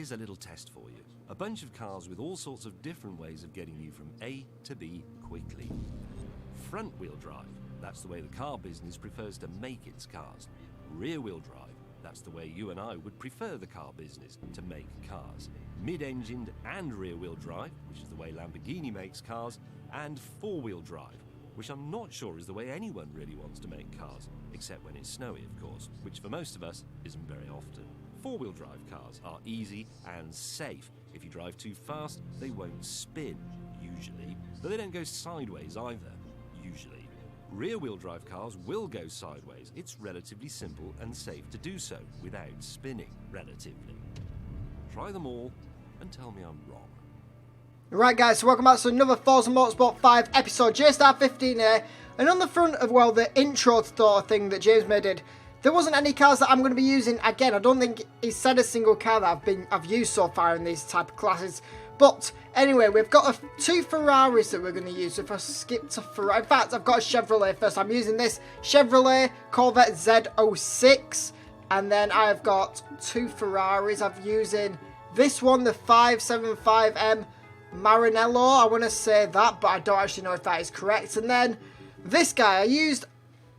Here's a little test for you. A bunch of cars with all sorts of different ways of getting you from A to B quickly. Front-wheel drive, that's the way the car business prefers to make its cars. Rear-wheel drive, that's the way you and I would prefer the car business to make cars. Mid-engined and rear-wheel drive, which is the way Lamborghini makes cars, and four-wheel drive, which I'm not sure is the way anyone really wants to make cars, except when it's snowy, of course, which for most of us isn't very often. Four-wheel drive cars are easy and safe. If you drive too fast, they won't spin, usually, but they don't go sideways either, usually. Rear-wheel drive cars will go sideways. It's relatively simple and safe to do so without spinning, relatively. Try them all and tell me I'm wrong. Right guys, so welcome back to another Forza Motorsport 5 episode, JStar 15 here. And on the front of, well, the intro store thing that James did, there wasn't any cars that I'm going to be using. Again, I don't think he said a single car that I've used so far in these type of classes. But anyway, we've got two Ferraris that we're going to use. So if I skip to Ferrari, in fact, I've got a Chevrolet first. I'm using this Chevrolet Corvette Z06. And then I've got two Ferraris. I'm using this one, the 575M Maranello. I want to say that, but I don't actually know if that is correct. And then this guy I used.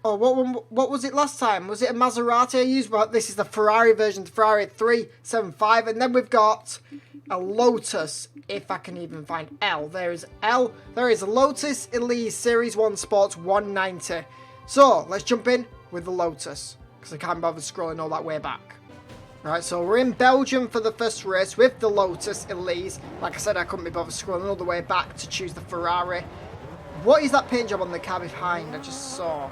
Oh, what was it last time? Was it a Maserati I used? Well, this is the Ferrari version, the Ferrari 375. And then we've got a Lotus, if I can even find L. There is L. There is a Lotus Elise Series 1 Sports 190. So, let's jump in with the Lotus, because I can't bother scrolling all that way back. Right, so we're in Belgium for the first race with the Lotus Elise. Like I said, I couldn't be bothered scrolling all the way back to choose the Ferrari. What is that paint job on the car behind? I just saw.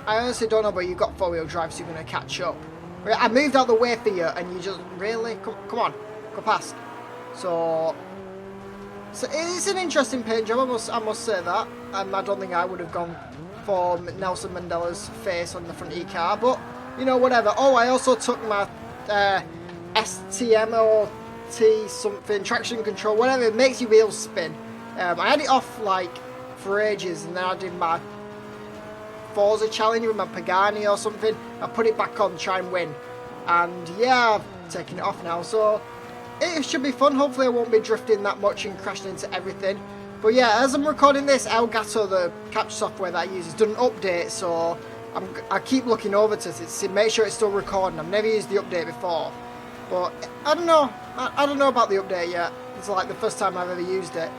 I honestly don't know, but you've got four-wheel drive, so you're going to catch up. I moved out the way for you, and you just, really? Come on, go past. So it's an interesting paint job, I must say that. I don't think I would have gone for Nelson Mandela's face on the front of your car, but, you know, whatever. Oh, I also took my STMOT something, traction control, whatever, it makes your wheels spin. I had it off, like, for ages, and then I did my Forza challenge with my Pagani or something. I put it back on to try and win, and yeah, I've taken it off now, so it should be fun. Hopefully I won't be drifting that much and crashing into everything. But yeah, as I'm recording this, Elgato, the capture software that I use, has done an update, so I keep looking over to it to make sure it's still recording. I've never used the update before, but I don't know. I don't know about the update yet. It's like the first time I've ever used it.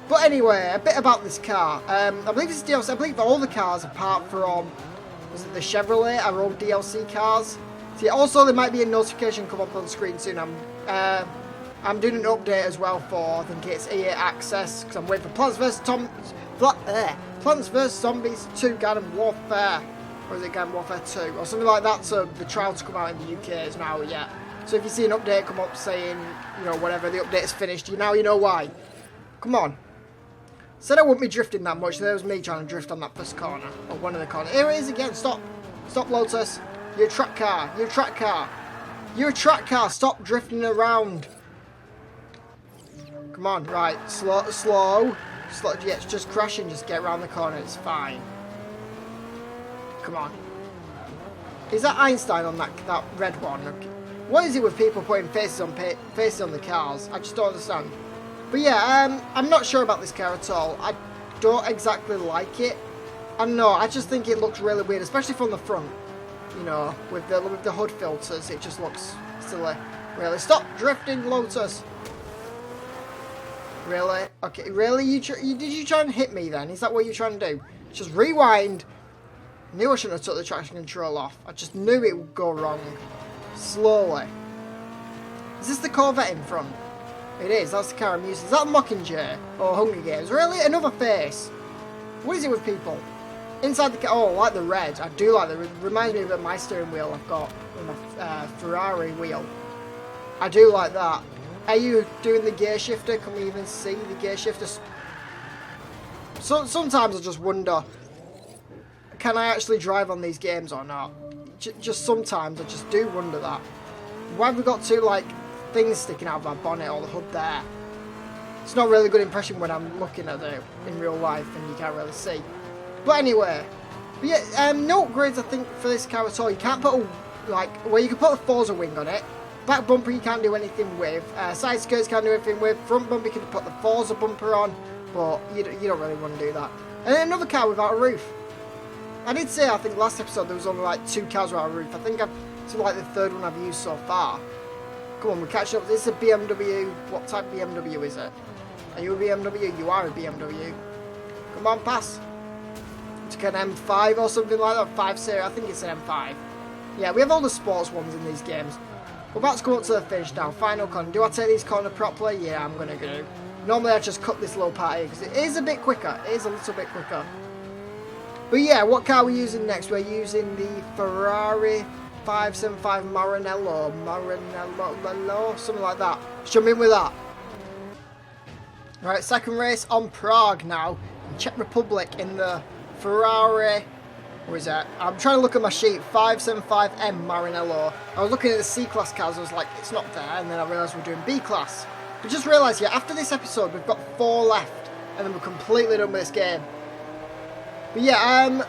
But anyway, a bit about this car. I believe it's DLC. I believe all the cars apart from, was it the Chevrolet, are all DLC cars. See, also there might be a notification come up on the screen soon. I'm doing an update as well for, I think it's EA Access, because I'm waiting for Plants vs Zombies 2 Garden Warfare, or is it Garden Warfare 2, or something like that. So the trial to come out in the UK is now yet. So if you see an update come up saying, you know, whatever, the update is finished, you know why. Come on. Said I wouldn't be drifting that much. There was me trying to drift on that first corner, or one of the corners. Here it is again. Stop, Lotus. You're a track car. You're a track car. You're a track car. Stop drifting around. Come on, right. Slow. Yeah, it's just crashing. Just get around the corner. It's fine. Come on. Is that Einstein on that red one? What is it with people putting faces on the cars? I just don't understand. But yeah, I'm not sure about this car at all. I don't exactly like it. I don't know, I just think it looks really weird, especially from the front. You know, with the hood filters, it just looks silly. Really, stop drifting, Lotus. Really? Okay, really? Did you try and hit me then? Is that what you're trying to do? Just rewind. Knew I shouldn't have took the traction control off. I just knew it would go wrong. Slowly. Is this the Corvette in front? It is, that's the car I'm using. Is that Mockingjay? Or Hunger Games? Really? Another face? What is it with people? Inside the car, oh, I like the red. I do like the red. It reminds me of my steering wheel I've got with my Ferrari wheel. I do like that. Are you doing the gear shifter? Can we even see the gear shifter? So, sometimes I just wonder, can I actually drive on these games or not? Just sometimes I just do wonder that. Why have we got two, like, things sticking out of our bonnet or the hood there? It's not really a good impression when I'm looking at it in real life and you can't really see. But anyway, no upgrades I think for this car at all. You can't put a, like, well, you can put a Forza wing on it, Back bumper you can't do anything with. Side skirts can't do anything with. Front bumper you can put the Forza bumper on, but you don't really want to do that. And then another car without a roof. I did say, I think last episode there was only like 2 cars without a roof. I think it's like the 3rd one I've used so far. Come on, we're catching up. This is a BMW. What type of BMW is it? Are you a BMW? You are a BMW. Come on, pass. It's like an M5 or something like that. 5 Series. I think it's an M5. Yeah, we have all the sports ones in these games. We're about to come up to the finish now. Final corner. Do I take these corner properly? Yeah, I'm going to go. Normally I just cut this little part here because it is a bit quicker. It is a little bit quicker. But yeah, what car are we using next? We're using the Ferrari 575 Maranello, something like that. Let's jump in with that. Right, second race on Prague now. In Czech Republic in the Ferrari. Where is that? I'm trying to look at my sheet. 575M Maranello. I was looking at the C-Class cars. I was like, it's not there. And then I realised we're doing B-Class. But just realised, yeah, after this episode, we've got 4 left. And then we're completely done with this game. But yeah,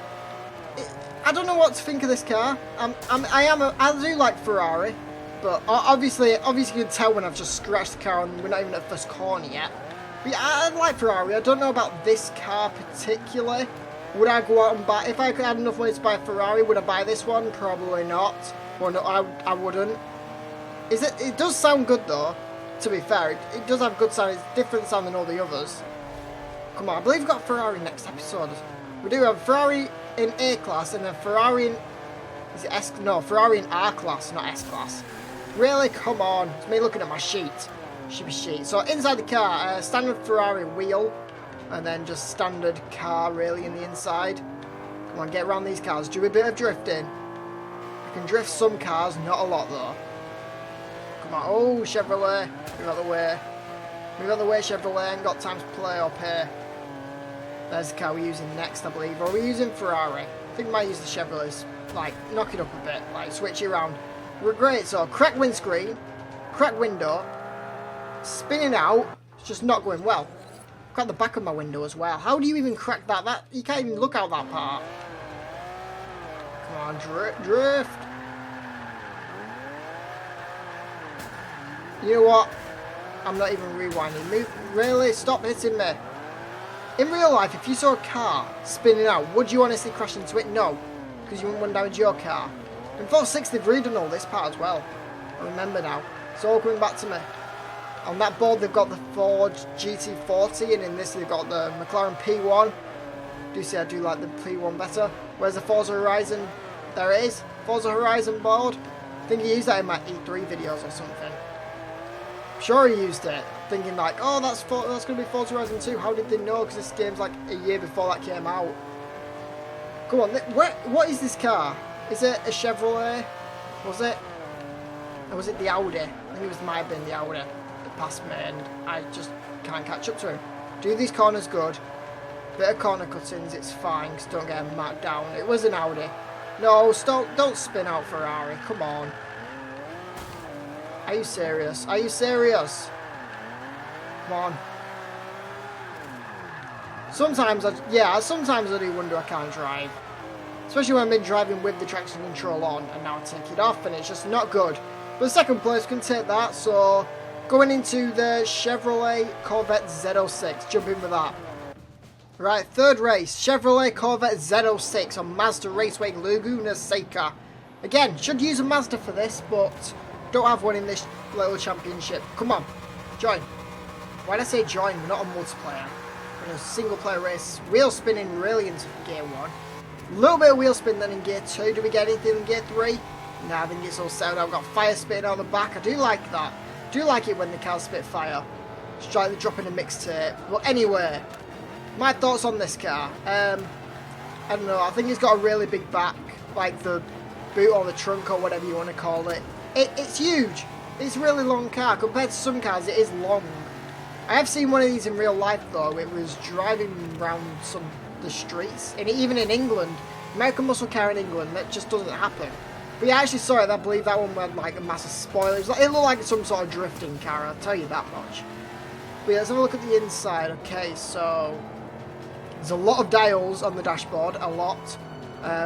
I don't know what to think of this car. I do like Ferrari. But obviously you can tell when I've just scratched the car and we're not even at the first corner yet. But yeah, I like Ferrari. I don't know about this car particularly. Would I go out and buy... If I had enough money to buy a Ferrari, would I buy this one? Probably not. Well, no, I wouldn't. It does sound good, though, to be fair. It does have good sound. It's different sound than all the others. Come on, I believe we've got Ferrari next episode. We do have a Ferrari in A-Class and a Ferrari in... Is it S... No, Ferrari in R-Class, not S-Class. Really? Come on. It's me looking at my sheet. Sheet. So, inside the car, standard Ferrari wheel. And then just standard car really in the inside. Come on, get around these cars. Do a bit of drifting. I can drift some cars, not a lot though. Come on. Oh, Chevrolet. Move out the way. Move out the way, Chevrolet. Ain't got time to play up here. There's the car we're using next, I believe. Or are we using Ferrari? I think we might use the Chevrolets. Like, knock it up a bit. Like, switch it around. We're great. So, cracked windscreen. Cracked window. Spinning out. It's just not going well. Crack the back of my window as well. How do you even crack that? You can't even look out that part. Come on, drift. You know what? I'm not even rewinding. Really? Stop hitting me. In real life, if you saw a car spinning out, would you honestly crash into it? No. Because you wouldn't want to damage your car. In Forza 6, they've redone all this part as well. I remember now. It's all coming back to me. On that board, they've got the Ford GT40, and in this, they've got the McLaren P1. Do you see I do like the P1 better? Where's the Forza Horizon? There it is. Forza Horizon board. I think he used that in my E3 videos or something. I'm sure he used it. Thinking like, oh, that's going to be Forza Horizon 2. How did they know? Because this game's like a year before that came out. Come on, what is this car? Is it a Chevrolet? Was it? Or was it the Audi? I think it might have been the Audi. Past me, and I just can't catch up to him. Do these corners good. Bit of corner cuttings, it's fine, because don't get him marked down. It was an Audi. No, don't spin out Ferrari, come on. Are you serious? Are you serious? Come on. Sometimes I do wonder I can't drive. Especially when I've been driving with the traction control on, and now I take it off, and it's just not good. But second place can take that, so... Going into the Chevrolet Corvette Z06. Jump in with that. Right, third race. Chevrolet Corvette Z06 on Mazda Raceway Laguna Seca. Again, should use a Mazda for this, but don't have one in this little championship. Come on, join. Why did I say join? We're not on multiplayer. We're in a single player race. Wheel spinning really into gear 1. A little bit of wheel spin then in gear 2. Do we get anything in gear 3? Nah, I think it's all settled. I've got fire spitting on the back. I do like that. Do like it when the cars spit fire. Just try to drop in a mixtape. But anyway, my thoughts on this car. I don't know. I think it's got a really big back, like the boot or the trunk or whatever you want to call it. It's huge. It's a really long car. Compared to some cars, it is long. I have seen one of these in real life though. It was driving around the streets, and even in England, American muscle car in England, that just doesn't happen. But yeah, I actually saw it. I believe that one had like a massive spoiler. It looked like some sort of drifting car, I'll tell you that much. But yeah, let's have a look at the inside. Okay, so there's a lot of dials on the dashboard, a lot.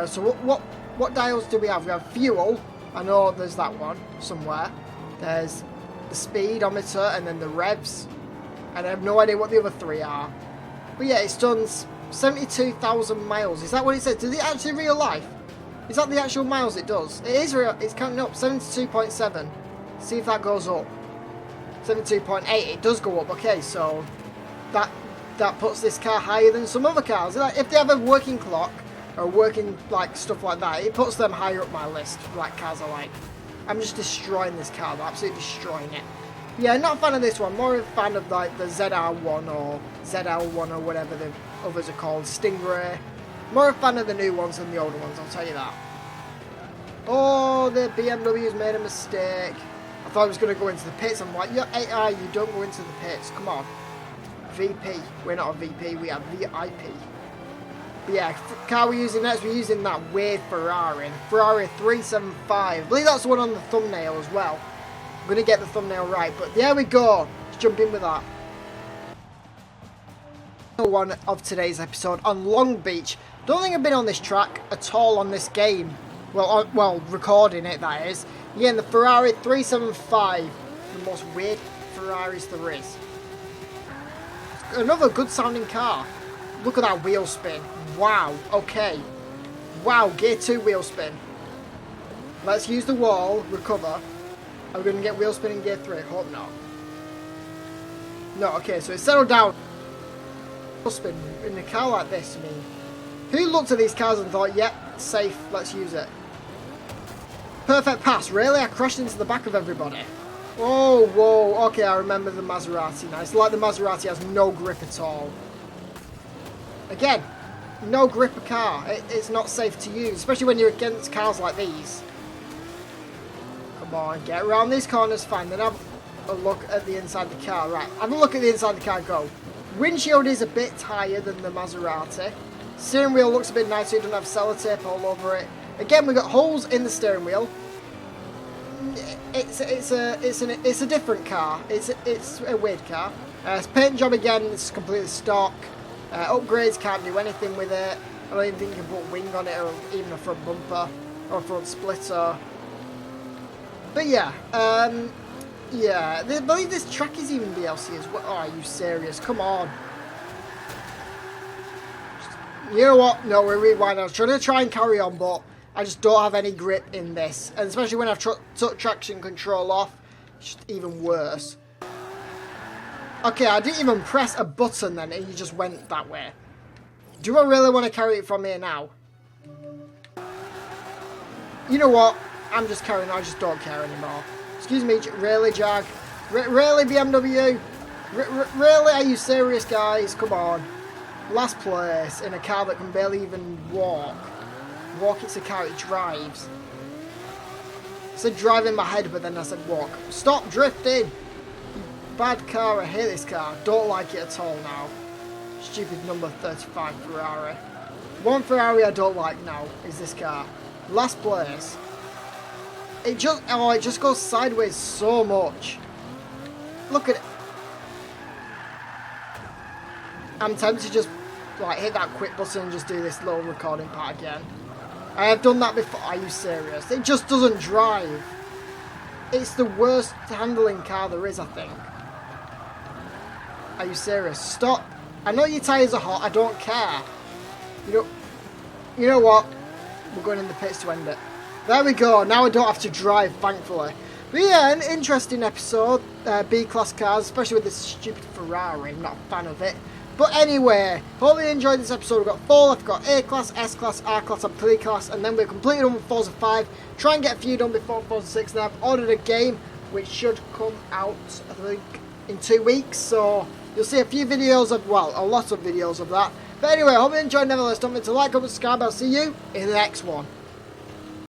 So what dials do we have? We have fuel. I know there's that one somewhere. There's the speedometer and then the revs. And I have no idea what the other 3 are. But yeah, it's done 72,000 miles. Is that what it says? Does it actually real life? Is that the actual miles it does? It is real. It's counting up. 72.7. See if that goes up. 72.8. It does go up. Okay, so that puts this car higher than some other cars. Like, if they have a working clock or working like stuff like that, it puts them higher up my list. Like cars I like. I'm just destroying this car. I'm absolutely destroying it. Yeah, not a fan of this one. More a fan of like the ZR1 or ZL1 or whatever the others are called. Stingray. More a fan of the new ones than the older ones, I'll tell you that. Oh, the BMW's made a mistake. I thought I was going to go into the pits. I'm like, you're AI, you don't go into the pits. Come on. VP. We're not a VP, we are VIP. But yeah, car we're using next, we're using that weird Ferrari. Ferrari 375. I believe that's the one on the thumbnail as well. I'm going to get the thumbnail right, but there we go. Let's jump in with that. One of today's episode on Long Beach. Don't think I've been on this track at all on this game. Well, recording it, that is. Yeah, the Ferrari 375. The most weird Ferraris there is. Another good sounding car. Look at that wheel spin. Wow, okay. Wow, gear 2 wheel spin. Let's use the wall, recover. Are we going to get wheel spin in gear 3? Hope not. No, okay, so it's settled down. Wheel spin in a car like this, I mean. Who looked at these cars and thought, yep, safe, let's use it. Perfect pass. Really? I crashed into the back of everybody. Oh, whoa. Okay, I remember the Maserati now. It's like the Maserati has no grip at all. Again, no grip a car. It's not safe to use, especially when you're against cars like these. Come on, get around these corners, fine. Then have a look at the inside of the car. Right, have a look at the inside of the car, go. Windshield is a bit higher than the Maserati. Steering wheel looks a bit nicer, it doesn't have sellotape all over it. Again, we've got holes in the steering wheel. It's a different car. It's a weird car. Paint job again, it's completely stock. Upgrades, can't do anything with it. I don't even think you can put wing on it or even a front bumper or a front splitter. But yeah, yeah. I believe this track is even DLC as well. Oh, are you serious? Come on. You know what? No, we're rewinding. I was trying to try and carry on, but I just don't have any grip in this. And especially when I've took traction control off, it's just even worse. Okay, I didn't even press a button then, and you just went that way. Do I really want to carry it from here now? You know what? I'm just carrying on. I just don't care anymore. Excuse me, really, Jag? Really, BMW? Really? Are you serious, guys? Come on. Last place in a car that can barely even walk. Walk, it's a car it drives. I said drive in my head, but then I said walk. Stop drifting! You bad car, I hate this car. Don't like it at all now. Stupid number 35 Ferrari. One Ferrari I don't like now is this car. Last place. It just goes sideways so much. Look at it. I'm tempted to just like hit that quit button and just do this little recording part again. I have done that before. Are you serious? It just doesn't drive. It's the worst handling car there is, I think. Are you serious? Stop. I know your tyres are hot. I don't care. You know what? We're going in the pits to end it. There we go. Now I don't have to drive, thankfully. But yeah, an interesting episode. B-class cars, especially with this stupid Ferrari. I'm not a fan of it. But anyway, hope you enjoyed this episode. We've got 4 left. We've got A-class, S-class, R-class and Pre-class. And then we're completely done with Forza 5. Try and get a few done before Forza 6. Now I've ordered a game which should come out, I think, in 2 weeks. So you'll see a few videos of, well, a lot of videos of that. But anyway, I hope you enjoyed. Nevertheless, don't forget to like, comment, subscribe. I'll see you in the next one.